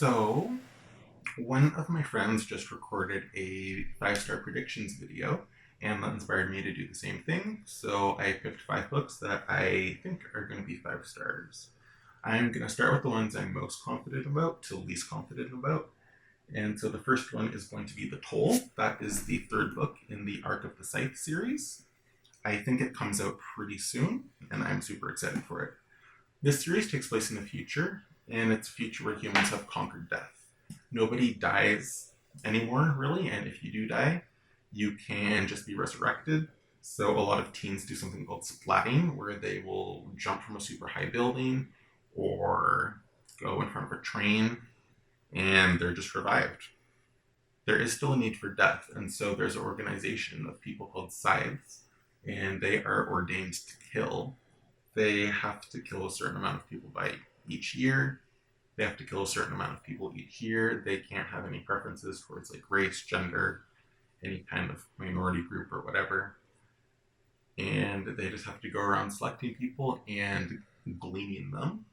So, one of my friends just recorded a 5-star predictions video, and that inspired me to do the same thing. So, I picked 5 books that I think are going to be 5 stars. I'm going to start with the ones I'm most confident about to least confident about. And so, the first one is going to be The Toll. That is the third book in the Arc of the Scythe series. I think it comes out pretty soon, and I'm super excited for it. This series takes place in the future, and it's a future where humans have conquered death. Nobody dies anymore, really, and if you do die, you can just be resurrected. So a lot of teens do something called splatting, where they will jump from a super high building or go in front of a train, and they're just revived. There is still a need for death, and so there's an organization of people called Scythes, and they are ordained to kill. They have to kill a certain amount of people by each year. They have to kill a certain amount of people each year. They can't have any preferences towards like race, gender, any kind of minority group or whatever. And they just have to go around selecting people and gleaning them.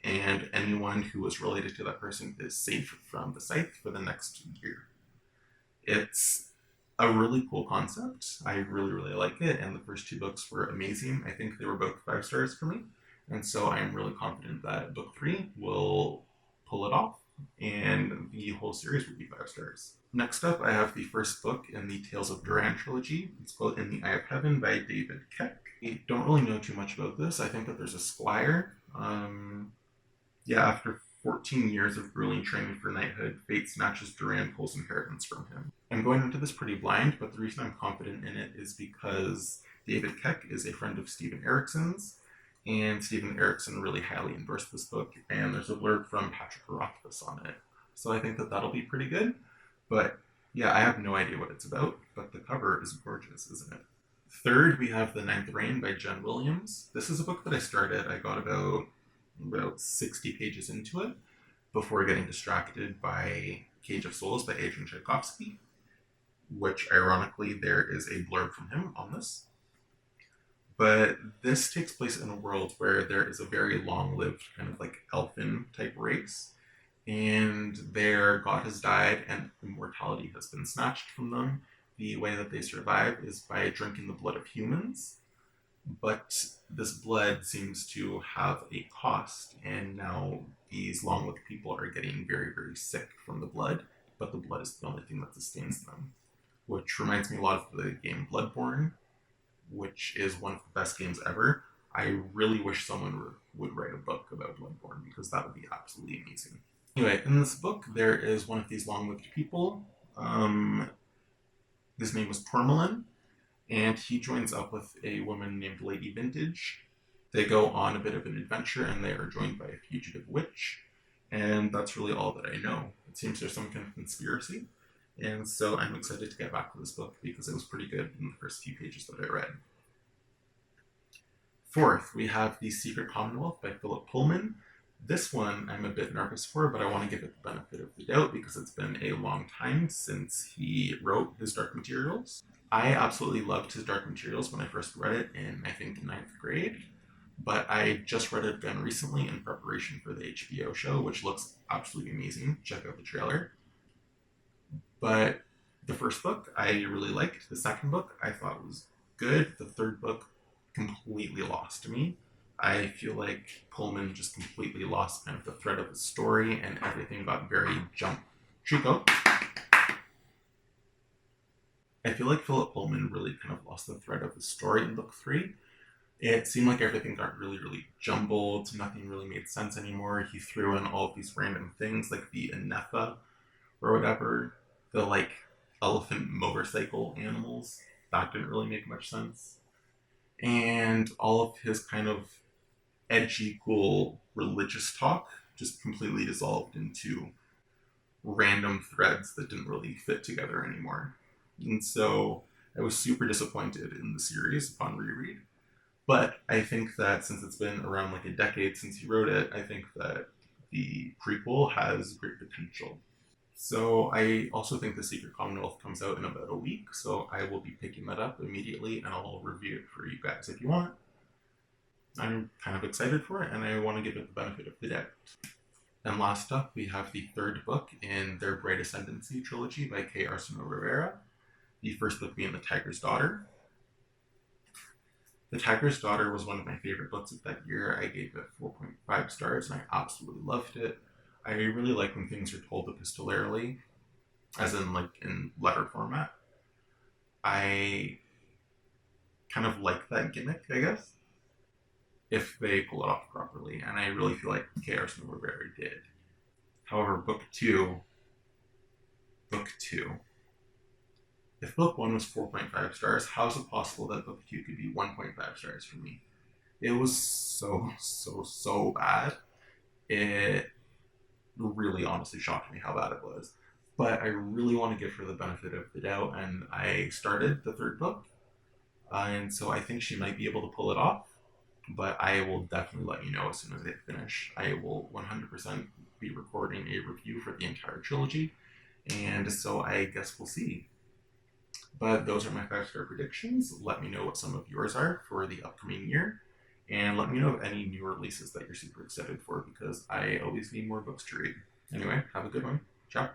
And anyone who is related to that person is safe from the scythe for the next year. It's a really cool concept. I really, really like it. And the first 2 books were amazing. I think they were both 5 stars for me. And so I'm really confident that book 3 will pull it off and the whole series will be 5 stars. Next up, I have the first book in the Tales of Duran trilogy. It's called In the Eye of Heaven by David Keck. I don't really know too much about this. I think that there's a squire. After 14 years of grueling training for knighthood, fate snatches Duran Pole's inheritance from him. I'm going into this pretty blind, but the reason I'm confident in it is because David Keck is a friend of Steven Erikson's, and Steven Erikson really highly endorsed this book, and there's a blurb from Patrick Rothfuss on it. So I think that that'll be pretty good. But yeah, I have no idea what it's about, but the cover is gorgeous, isn't it? Third, we have The Ninth Reign by Jen Williams. This is a book that I started. I got about 60 pages into it before getting distracted by Cage of Souls by Adrian Tchaikovsky, which ironically there is a blurb from him on this. But this takes place in a world where there is a very long lived kind of like elfin type race, and their god has died and immortality has been snatched from them. The way that they survive is by drinking the blood of humans, but this blood seems to have a cost, and now these long lived people are getting very, very sick from the blood, but the blood is the only thing that sustains them. Which reminds me a lot of the game Bloodborne, which is one of the best games ever. I really wish someone would write a book about Bloodborne because that would be absolutely amazing. Anyway, in this book, there is one of these long lived people. His name was Tourmalin, and he joins up with a woman named Lady Vintage. They go on a bit of an adventure, and they are joined by a fugitive witch. And that's really all that I know. It seems there's some kind of conspiracy. And so I'm excited to get back to this book because it was pretty good in the first few pages that I read. Fourth, we have The Secret Commonwealth by Philip Pullman. This one I'm a bit nervous for, but I want to give it the benefit of the doubt because it's been a long time since he wrote his Dark Materials. I absolutely loved his Dark Materials when I first read it in, I think, ninth grade, but I just read it again recently in preparation for the HBO show, which looks absolutely amazing. Check out the trailer. But the first book I really liked. The second book I thought was good. The third book completely lost me. I feel like Pullman just completely lost kind of the thread of the story, and everything got very Chico. I feel like Philip Pullman really kind of lost the thread of the story in book 3. It seemed like everything got really, really jumbled. Nothing really made sense anymore. He threw in all of these random things like the Anefa or whatever, the like elephant motorcycle animals. That didn't really make much sense. And all of his kind of edgy, cool religious talk just completely dissolved into random threads that didn't really fit together anymore. And so I was super disappointed in the series upon reread. But I think that since it's been around like a decade since he wrote it, I think that the prequel has great potential. So I also think The Secret Commonwealth comes out in about a week, so I will be picking that up immediately and I'll review it for you guys if you want. I'm kind of excited for it and I want to give it the benefit of the doubt. And last up, we have the third book in their Bright Ascendancy trilogy by K. Arsenio Rivera. The first book being The Tiger's Daughter. The Tiger's Daughter was one of my favorite books of that year. I gave it 4.5 stars and I absolutely loved it. I really like when things are told epistolarily, as in like in letter format. I kind of like that gimmick, I guess, if they pull it off properly. And I really feel like K. Arsenio Rivera did. However, book two. If book one was 4.5 stars, how is it possible that book two could be 1.5 stars for me? It was so bad. It really honestly shocked me how bad it was. But I really want to give her the benefit of the doubt, and I started the third book, and so I think she might be able to pull it off. But I will definitely let you know as soon as I finish. I will 100% be recording a review for the entire trilogy, and so I guess we'll see. But those are my 5 star predictions. Let me know what some of yours are for the upcoming year. And let me know of any new releases that you're super excited for because I always need more books to read. Anyway, have a good one. Ciao.